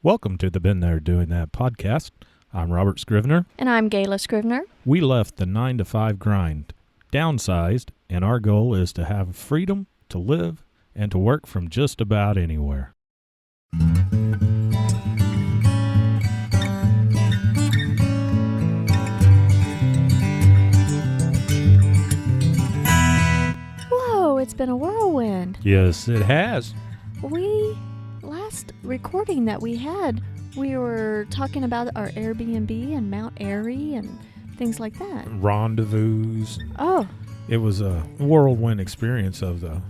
Welcome to the Been There Doing That podcast. I'm Robert Scrivener. And I'm Gayla Scrivener. We left the 9-to-5 grind, downsized, and our goal is to have freedom to live and to work from just about anywhere. Whoa, it's been a whirlwind. Yes, it has. Last recording that we had, we were talking about our Airbnb and Mount Airy and things like that. Rendezvous. Oh. It was a whirlwind experience of that.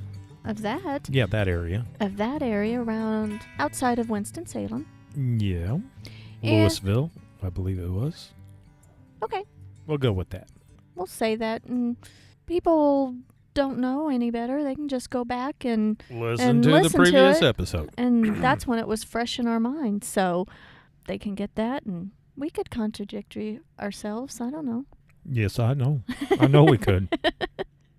that area. Of that area around outside of Winston-Salem. Yeah. Louisville, I believe it was. Okay. We'll go with that. We'll say that, and people don't know any better. They can just go back and listen to the previous episode. And that's when it was fresh in our minds. So they can get that, and we could contradict ourselves. I don't know. Yes, I know. I know we could.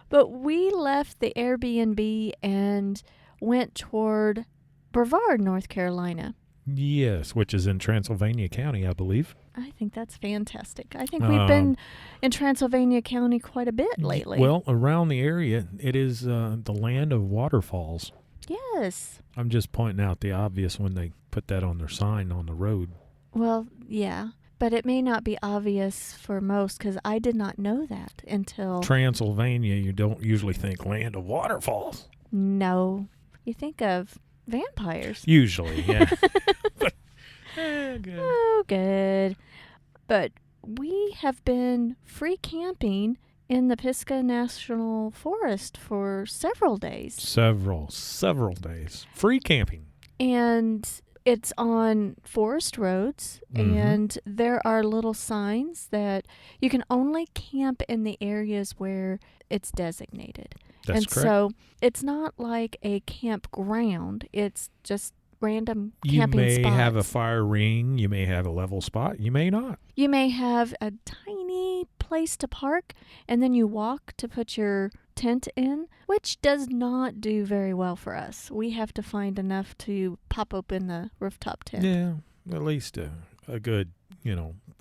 But we left the Airbnb and went toward Brevard, North Carolina. Yes, which is in Transylvania County, I believe. I think that's fantastic. I think we've been in Transylvania County quite a bit lately. Well, around the area, it is the land of waterfalls. Yes. I'm just pointing out the obvious when they put that on their sign on the road. Well, yeah. But it may not be obvious for most because I did not know that until... Transylvania, you don't usually think land of waterfalls. No. You think of vampires. Usually, yeah. Good. Oh, good. But we have been free camping in the Pisgah National Forest for several days. Several days. Free camping. And it's on forest roads, and there are little signs that you can only camp in the areas where it's designated. That's correct. So it's not like a campground. It's just random camping spots. You may have a fire ring. You may have a level spot. You may not. You may have a tiny place to park, and then you walk to put your tent in, which does not do very well for us. We have to find enough to pop open the rooftop tent. Yeah, at least a good,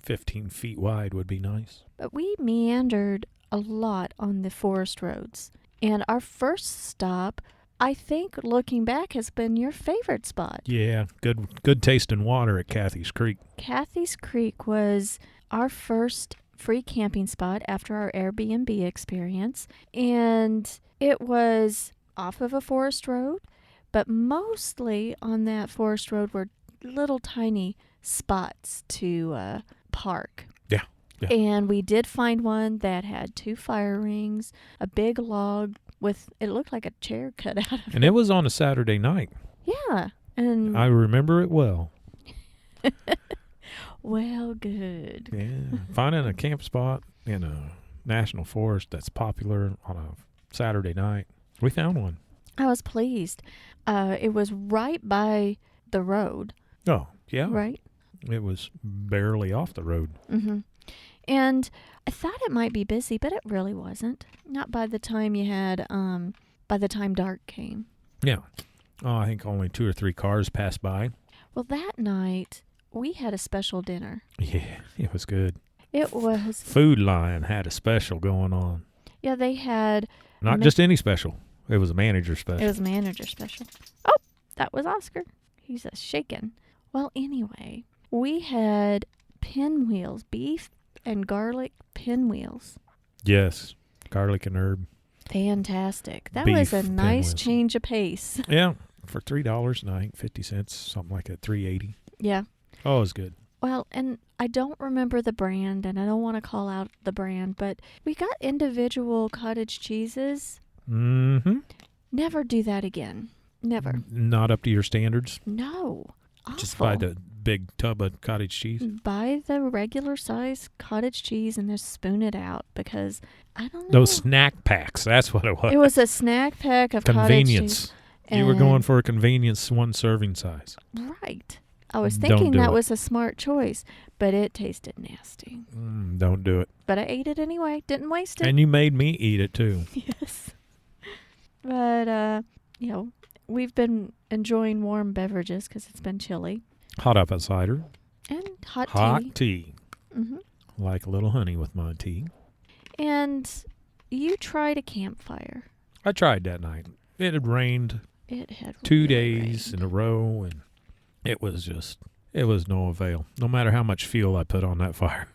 15 feet wide would be nice. But we meandered a lot on the forest roads. And our first stop, I think, looking back, has been your favorite spot. Yeah, good tasting water at Cathy's Creek. Cathy's Creek was our first free camping spot after our Airbnb experience. And it was off of a forest road, but mostly on that forest road were little tiny spots to park. Yeah. And we did find one that had 2 fire rings, a big log with, it looked like a chair cut out of it. And it was on a Saturday night. Yeah. And I remember it well. Well, good. Yeah. Finding a camp spot in a national forest that's popular on a Saturday night. We found one. I was pleased. It was right by the road. Oh, yeah. Right? It was barely off the road. Mm-hmm. And I thought it might be busy, but it really wasn't. Not by the time by the time dark came. Yeah. Oh, I think only 2 or 3 cars passed by. Well, that night, we had a special dinner. Yeah, it was good. It was... Food Lion had a special going on. Yeah, they had... Not just any special. It was a manager special. It was a manager special. Oh, that was Oscar. He's shaking. Well, anyway, we had pinwheels, beef and garlic pinwheels. Yes, garlic and herb. Fantastic. That Beef was a nice pinwheels. change of pace. Yeah, for $3 and I think 50 cents, something like that, $3.80. Yeah. Oh, it was good. Well, and I don't remember the brand, and I don't want to call out the brand, but we got individual cottage cheeses. Mm-hmm. Never do that again. Never. Not up to your standards? No. Awful. Just buy the big tub of cottage cheese? Buy the regular size cottage cheese and just spoon it out because I don't know. Those snack packs, that's what it was. It was a snack pack of cottage cheese. You were going for a convenience 1 serving size. Right. I was thinking that was a smart choice, but it tasted nasty. Don't do it. But I ate it anyway. Didn't waste it. And you made me eat it too. Yes. But, we've been enjoying warm beverages because it's been chilly. Hot apple cider. And hot Hot tea. tea. Hmm. Like a little honey with my tea. And you tried a campfire. I tried that night. It had rained It had 2 really days in a row, and it was no avail. No matter how much fuel I put on that fire.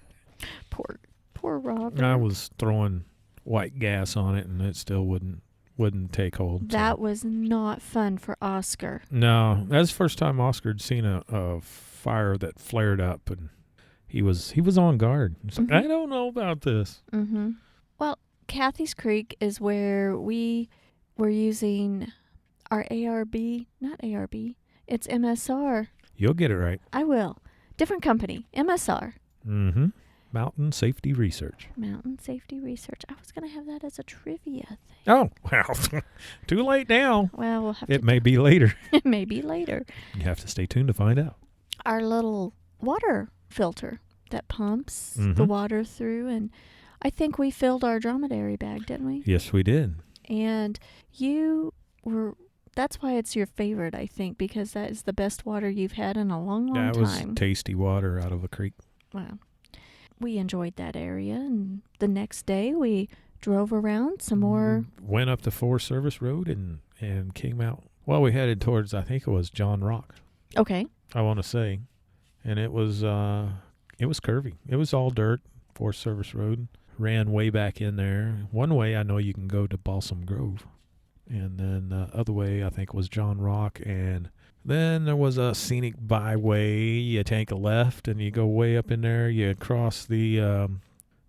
Poor Robert. I was throwing white gas on it, and it still wouldn't take hold. That was not fun for Oscar. No, that's the first time Oscar had seen a fire that flared up, and he was on guard. He's like, I don't know about this. Mm-hmm. Well, Cathy's Creek is where we were using our ARB, not ARB. It's MSR. You'll get it right. I will. Different company, MSR. Mm-hmm. Mountain Safety Research. Mountain Safety Research. I was going to have that as a trivia thing. Oh, well, too late now. Well, we'll have It may be later. It may be later. You have to stay tuned to find out. Our little water filter that pumps the water through, and I think we filled our dromedary bag, didn't we? Yes, we did. And that's why it's your favorite, I think, because that is the best water you've had in a long time. That was tasty water out of a creek. Wow. We enjoyed that area, and the next day we drove around some more. Went up the Forest Service Road and came out. Well, we headed towards, I think it was John Rock. Okay. I want to say. And it was curvy. It was all dirt, Forest Service Road. Ran way back in there. One way I know you can go to Balsam Grove. And then the other way I think was John Rock. And then there was a scenic byway. You take a left and you go way up in there. You cross the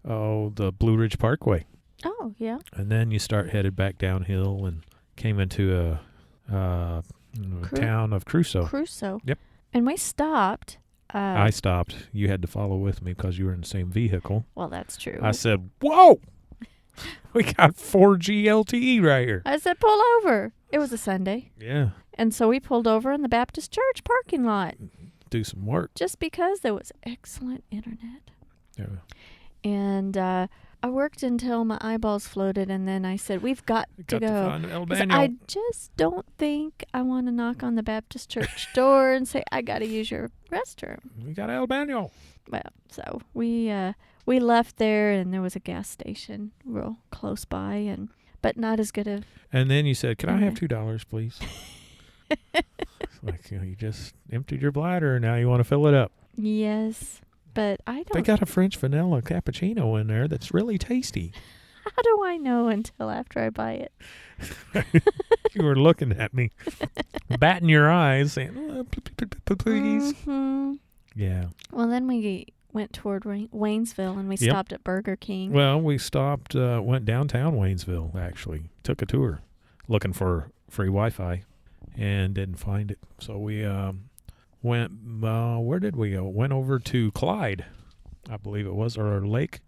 Blue Ridge Parkway. Oh, yeah. And then you start headed back downhill and came into a town of Crusoe. Crusoe. Yep. And we stopped. I stopped. You had to follow with me because you were in the same vehicle. Well, that's true. I said, whoa! We got 4G LTE right here. I said, pull over. It was a Sunday. Yeah. And so we pulled over in the Baptist Church parking lot. Do some work. Just because there was excellent internet. Yeah. And I worked until my eyeballs floated, and then I said, we've got to go. Find El 'Cause Daniel. I just don't think I want to knock on the Baptist Church door and say, I got to use your restroom. We got El Daniel. Well, so we left there, and there was a gas station real close by, but not as good a... And then you said, can I have $2, please? It's like, you just emptied your bladder, and now you want to fill it up. Yes, but I don't... They got a French vanilla cappuccino in there that's really tasty. How do I know until after I buy it? You were looking at me, batting your eyes, saying, please. Mm-hmm. Yeah. Well, then we went toward Waynesville, and we stopped at Burger King. Well, we stopped, went downtown Waynesville, actually. Took a tour looking for free Wi-Fi and didn't find it. So we went, where did we go? Went over to Clyde, I believe it was, or Lake.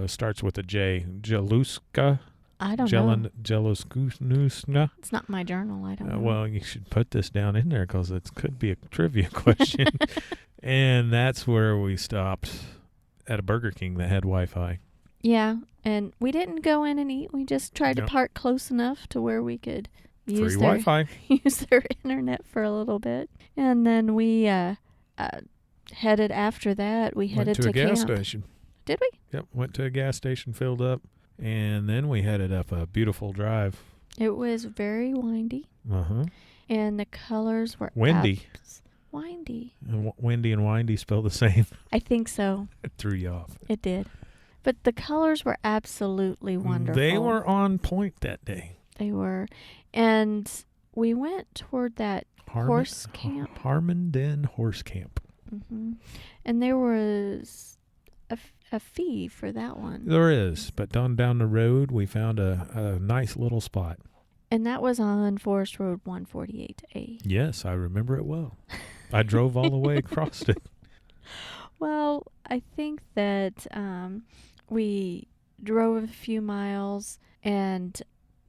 Starts with a J. Jaluska. I don't know. Jaluska. It's not my journal. I don't know. Well, you should put this down in there because it could be a trivia question. And that's where we stopped at a Burger King that had Wi-Fi. Yeah, and we didn't go in and eat. We just tried to park close enough to where we could use free Wi-Fi. Use their internet for a little bit. And then we headed after that. We headed to a gas camp. station. Did we? Yep, went to a gas station, filled up, and then we headed up a beautiful drive. It was very windy. Uh-huh. And the colors were windy. Windy. And windy and windy spell the same. I think so. It threw you off. It did. But the colors were absolutely wonderful. They were on point that day. They were. And we went toward that horse camp. Harmondin Horse Camp. Mm-hmm. And there was a fee for that one. There is. But down the road, we found a nice little spot. And that was on Forest Road 148A. Yes, I remember it well. I drove all the way across it. Well, I think that we drove a few miles, and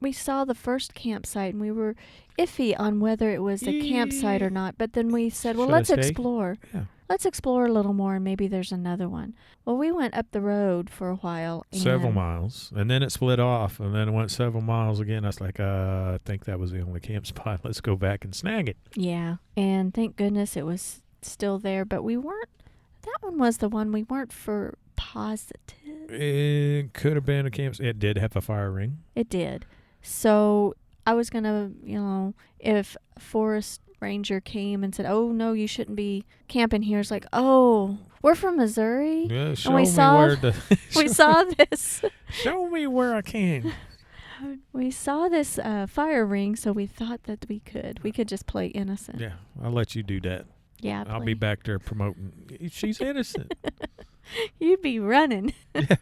we saw the first campsite and we were iffy on whether it was a campsite or not. But then we said, well, Should I let's stay? explore. Yeah. Let's explore a little more and maybe there's another one. Well, we went up the road for a while. Several and miles. And then it split off. And then it went several miles again. I was like, I think that was the only camp spot. Let's go back and snag it. Yeah. And thank goodness it was still there. But we weren't. That one was the one we weren't for positive. It could have been a camp. It did have a fire ring. It did. So I was going to, if a forest ranger came and said, oh, no, you shouldn't be camping here. It's like, oh, we're from Missouri. Yeah, show and we me saw, where the we saw this. show me where I can. We saw this fire ring, so we thought that we could just play innocent. Yeah, I'll let you do that. Yeah, I'll be back there promoting. She's innocent. You'd be running. Yeah.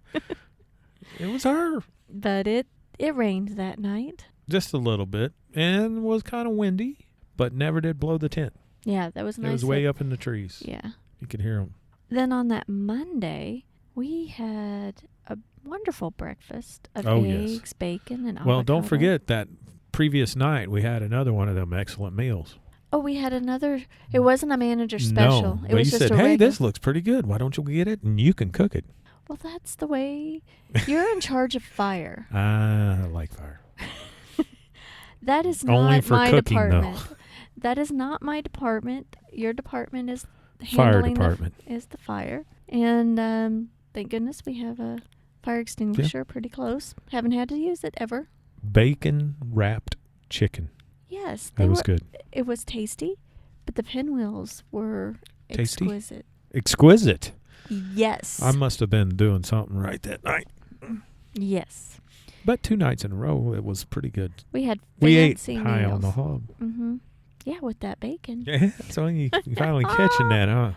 It was her. But it rained that night. Just a little bit, and was kind of windy, but never did blow the tent. Yeah, that was nice. It was way up in the trees. Yeah. You could hear them. Then on that Monday, we had a wonderful breakfast of yes. eggs, bacon, and avocado. Well, don't forget that previous night we had another one of them excellent meals. Oh, we had another. It wasn't a manager special. No, It but was you just said, a hey, regular. this looks pretty good. Why don't you get it? And you can cook it. Well, that's the way. You're in charge of fire. I like fire. That is Only not for my cooking, department. though. That is not my department. Your department is Fire handling department. is the fire. And thank goodness we have a fire extinguisher pretty close. Haven't had to use it ever. Bacon wrapped chicken. Yes, It was good. It was tasty, but the pinwheels were Tasty? exquisite. Exquisite. Yes. I must have been doing something right that night. Yes. But 2 nights in a row, it was pretty good. We had We ate fancy high meals. on the hog. Mm-hmm. Yeah, with that bacon. Yeah, so you finally catching that, huh?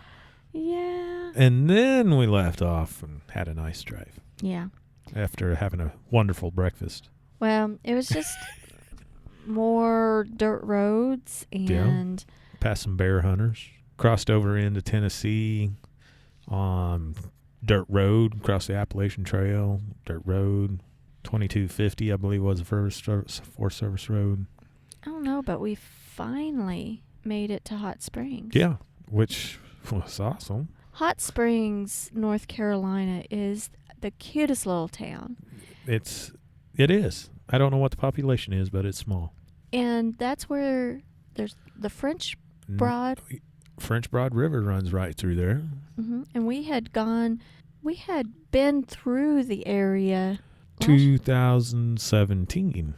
Yeah. And then we left off and had a nice drive Yeah. after having a wonderful breakfast. Well, it was just more dirt roads and Passed some bear hunters. Crossed over into Tennessee on dirt road, across the Appalachian Trail, dirt road. 2250, I believe, was the first Forest Service road. I don't know, but we finally made it to Hot Springs. Yeah, which was awesome. Hot Springs, North Carolina is the cutest little town. It is. I don't know what the population is, but it's small. And that's where there's the French Broad. French Broad River runs right through there. Mm-hmm. And we had been through the area 2017.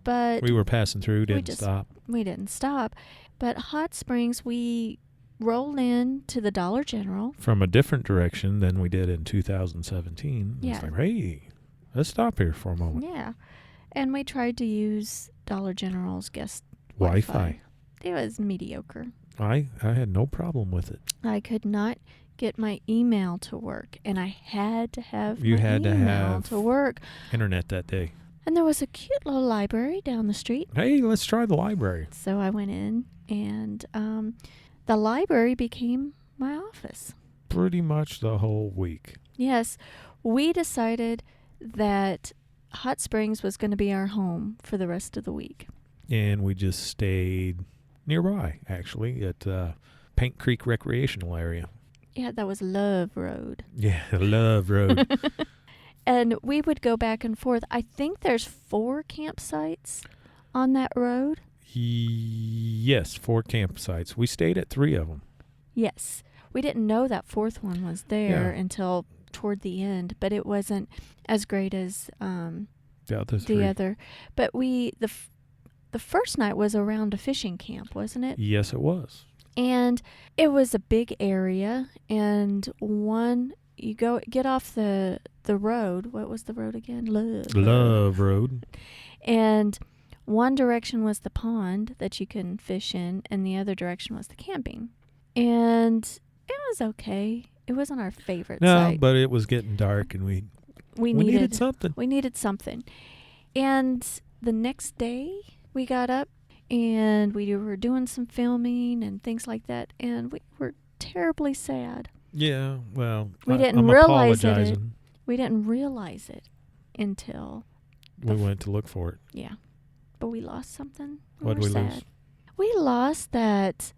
but We were passing through, didn't stop. We didn't stop. But Hot Springs, we rolled in to the Dollar General. From a different direction than we did in 2017. Yeah. It's like, hey, let's stop here for a moment. Yeah. And we tried to use Dollar General's guest Wi-Fi. It was mediocre. I had no problem with it. I could not get my email to work, and I had to have You my had to email have to work. Internet that day. And there was a cute little library down the street. Hey, let's try the library. So I went in, and the library became my office. Pretty much the whole week. Yes, we decided that Hot Springs was going to be our home for the rest of the week. And we just stayed nearby, actually, at Paint Creek Recreational Area. Yeah, that was Love Road. Yeah, Love Road. And we would go back and forth. I think there's 4 campsites on that road. Yes, 4 campsites. We stayed at 3 of them. Yes. We didn't know that 4th one was there until toward the end, but it wasn't as great as The other 3. the other. But the first night was around a fishing camp, wasn't it? Yes, it was. And it was a big area, and you get off the road. What was the road again? Love Road. And one direction was the pond that you can fish in, and the other direction was the camping. And it was okay. It wasn't our favorite site. No, but it was getting dark, and we needed something. We needed something. And the next day, we got up, and we were doing some filming and things like that, and we were terribly sad. Yeah, well, We didn't I'm realize apologizing. We didn't realize it until We went to look for it. yeah. but we lost something. What'd we lose? We lost that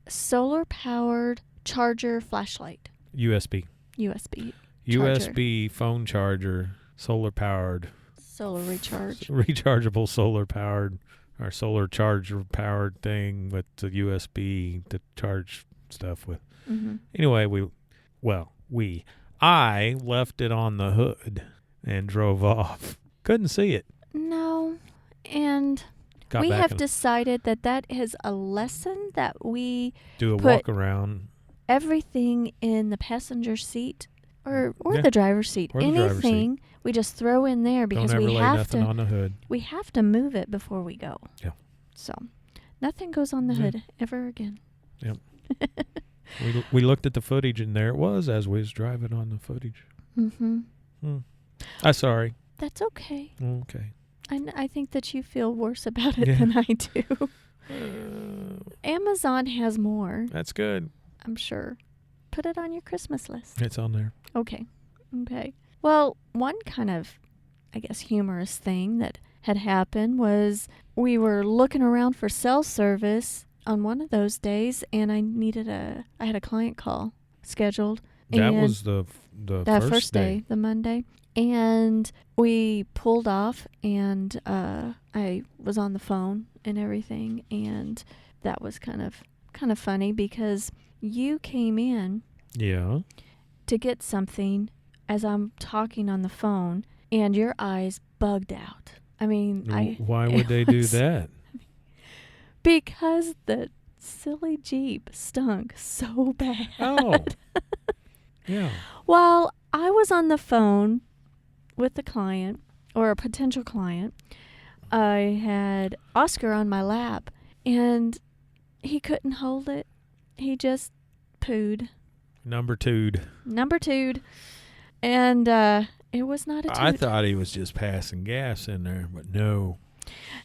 solar-powered charger flashlight. USB phone charger, solar-powered. Solar recharge. Rechargeable solar-powered or solar charger-powered thing with the USB to charge stuff with. Mm-hmm. Anyway, I left it on the hood and drove off. Couldn't see it. No, and we have decided that is a lesson that we do a put walk around. Everything in the passenger seat or the driver's seat. Or the anything driver's seat. We just throw in there because Don't ever we lay have nothing on the hood. We have to move it before we go. Yeah. So nothing goes on the hood ever again. Yep. we looked at the footage and there it was as we was driving on the footage. Mm-hmm. I'm sorry. That's okay. Okay. I think that you feel worse about it than I do. Amazon has more. That's good. I'm sure. Put it on your Christmas list. It's on there. Okay. Well, one kind of, I guess, humorous thing that had happened was we were looking around for cell service on one of those days, and I had a client call scheduled. That was the first day, the Monday. And we pulled off, and I was on the phone and everything, and that was kind of funny because you came in to get something as I'm talking on the phone, and your eyes bugged out. I mean, why would they do that? Because the silly Jeep stunk so bad. Oh, yeah. While I was on the phone with the client or a potential client, I had Oscar on my lap, and he couldn't hold it. He just pooed. Number two'd. And it was not a toot. I thought he was just passing gas in there, but no.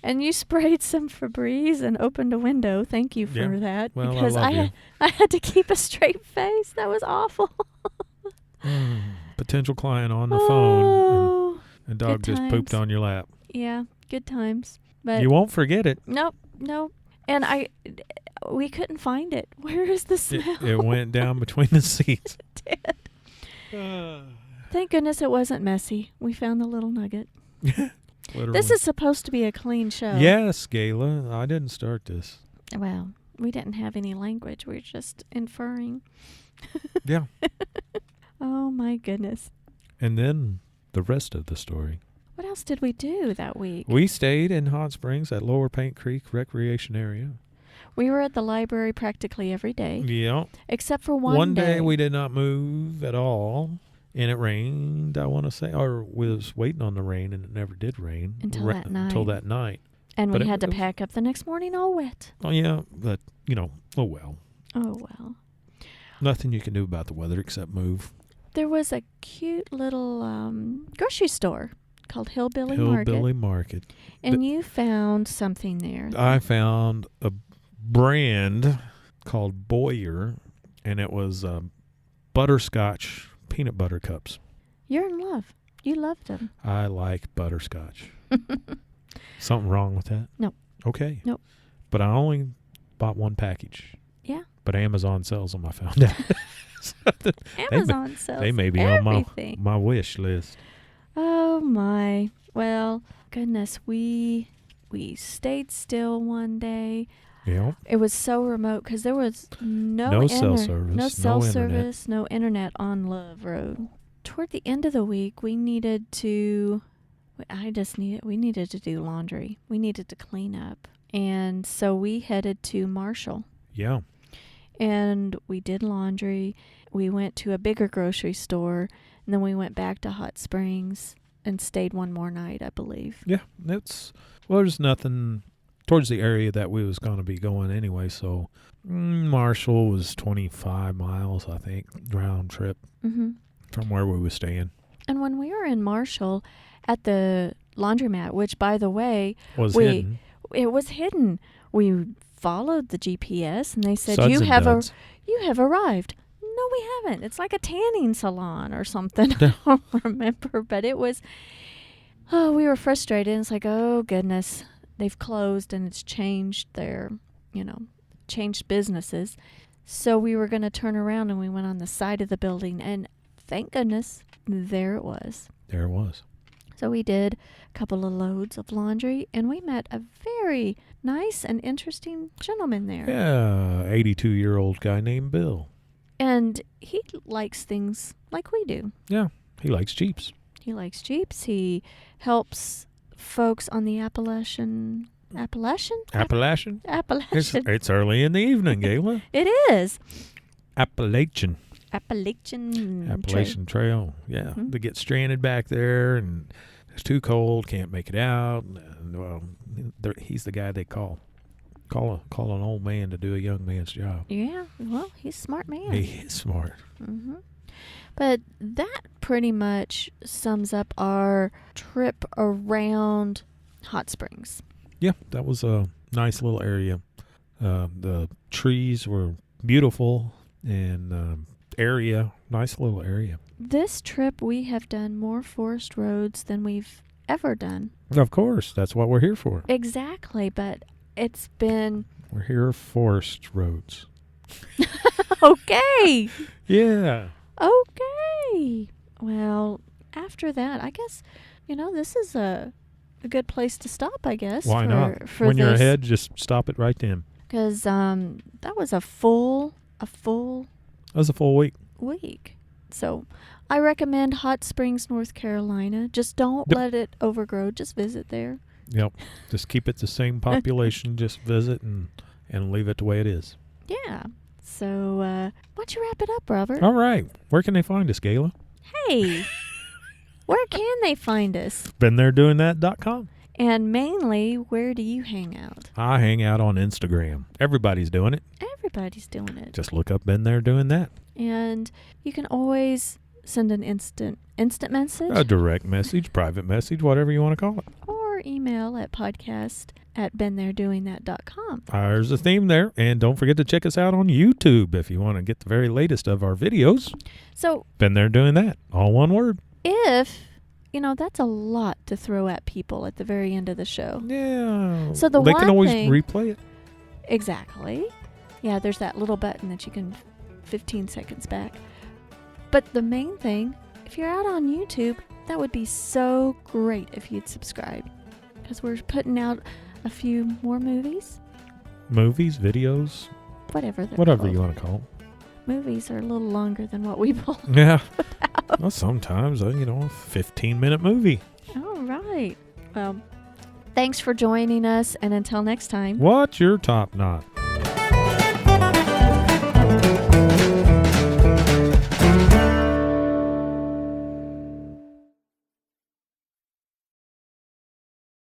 And you sprayed some Febreze and opened a window. Thank you for that. Well, because I had to keep a straight face. That was awful. Potential client on the phone, and dog just pooped on your lap. Yeah, good times. But you won't forget it. Nope. And we couldn't find it. Where is the smell? It went down between the seats. It did. Thank goodness it wasn't messy. We found the little nugget. This is supposed to be a clean show. Yes, Gayla. I didn't start this. Well, we didn't have any language. We were just inferring. Yeah. Oh, my goodness. And then the rest of the story. What else did we do that week? We stayed in Hot Springs at Lower Paint Creek Recreation Area. We were at the library practically every day. Yeah. Except for one day. One day we did not move at all. And it rained, I want to say. Or we was waiting on the rain, and it never did rain. Until that night. And we had to pack up the next morning all wet. Oh, yeah. But, oh well. Oh, well. Nothing you can do about the weather except move. There was a cute little grocery store called Hillbilly Market. And you found something there. I found a brand called Boyer, and it was butterscotch peanut butter cups. You're in love. You loved them. I like butterscotch. Something wrong with that? No. Okay. Nope. But I only bought one package. Yeah. But Amazon sells them, I found out. Amazon sells They may be everything. on my wish list. Oh, my. Well, goodness, we stayed still one day. Yeah. It was so remote because there was no cell service. No cell internet. service, no internet on Love Road. Toward the end of the week, we needed to do laundry. We needed to clean up. And so we headed to Marshall. Yeah. And we did laundry. We went to a bigger grocery store, and then we went back to Hot Springs and stayed one more night, I believe. Yeah, there's nothing towards the area that we was going to be going anyway, so Marshall was 25 miles, I think, round trip from where we were staying. And when we were in Marshall at the laundromat, which, by the way, hidden. It was hidden. We followed the GPS, and they said, Suds you and have duds. you have arrived. No, we haven't. It's like a tanning salon or something. I don't remember, but it was, we were frustrated. It's like, oh, goodness. they've closed and it's changed their, changed businesses. So we were going to turn around and we went on the side of the building, and thank goodness, there it was. There it was. So we did a couple of loads of laundry, and we met a very nice and interesting gentleman there. Yeah, 82-year-old guy named Bill. And he likes things like we do. Yeah, he likes Jeeps. He likes Jeeps. He helps folks on the Appalachian. It's early in the evening, Gayla. It is. Appalachian Appalachian Trail. Yeah, Mm-hmm. They get stranded back there, and it's too cold, can't make it out. And, well, he's the guy they call an old man to do a young man's job. Yeah, well, he's a smart man. He is smart. Mm-hmm. But that pretty much sums up our trip around Hot Springs. Yeah, that was a nice little area. The trees were beautiful, and nice little area. This trip, we have done more forest roads than we've ever done. Of course, that's what we're here for. Exactly, but it's been... We're here for forest roads. Okay. Yeah. Okay. Well, after that, I guess, this is a good place to stop, I guess. Why not? For when you're this, ahead, just stop it right then. Because that was a full That was a full week. week. So I recommend Hot Springs, North Carolina. Just don't Yep. let it overgrow. Just visit there. Yep. Just keep it the same population. Just visit and leave it the way it is. Yeah. So why don't you wrap it up, Robert? All right. Where can they find us, Gayla? Hey, where can they find us? BeenThereDoingThat.com. And mainly, where do you hang out? I hang out on Instagram. Everybody's doing it. Everybody's doing it. Just look up Been There Doing That. And you can always send an instant message. A direct message, private message, whatever you want to call it. Or email at podcast@beentheredoingthat.com. There's a theme there. And don't forget to check us out on YouTube if you want to get the very latest of our videos. So, Been There Doing That. All one word. if, that's a lot to throw at people at the very end of the show. Yeah. So they can one always thing- replay it. Exactly. Yeah, there's that little button that you can 15 seconds back. But the main thing, if you're out on YouTube, that would be so great if you'd subscribe. Because we're putting out a few more movies. Movies, videos, Whatever they're whatever called. you want to call them. Movies are a little longer than what we pull. Yeah. Well, sometimes, a 15-minute movie. All right. Well, thanks for joining us. And until next time. What's your top knot?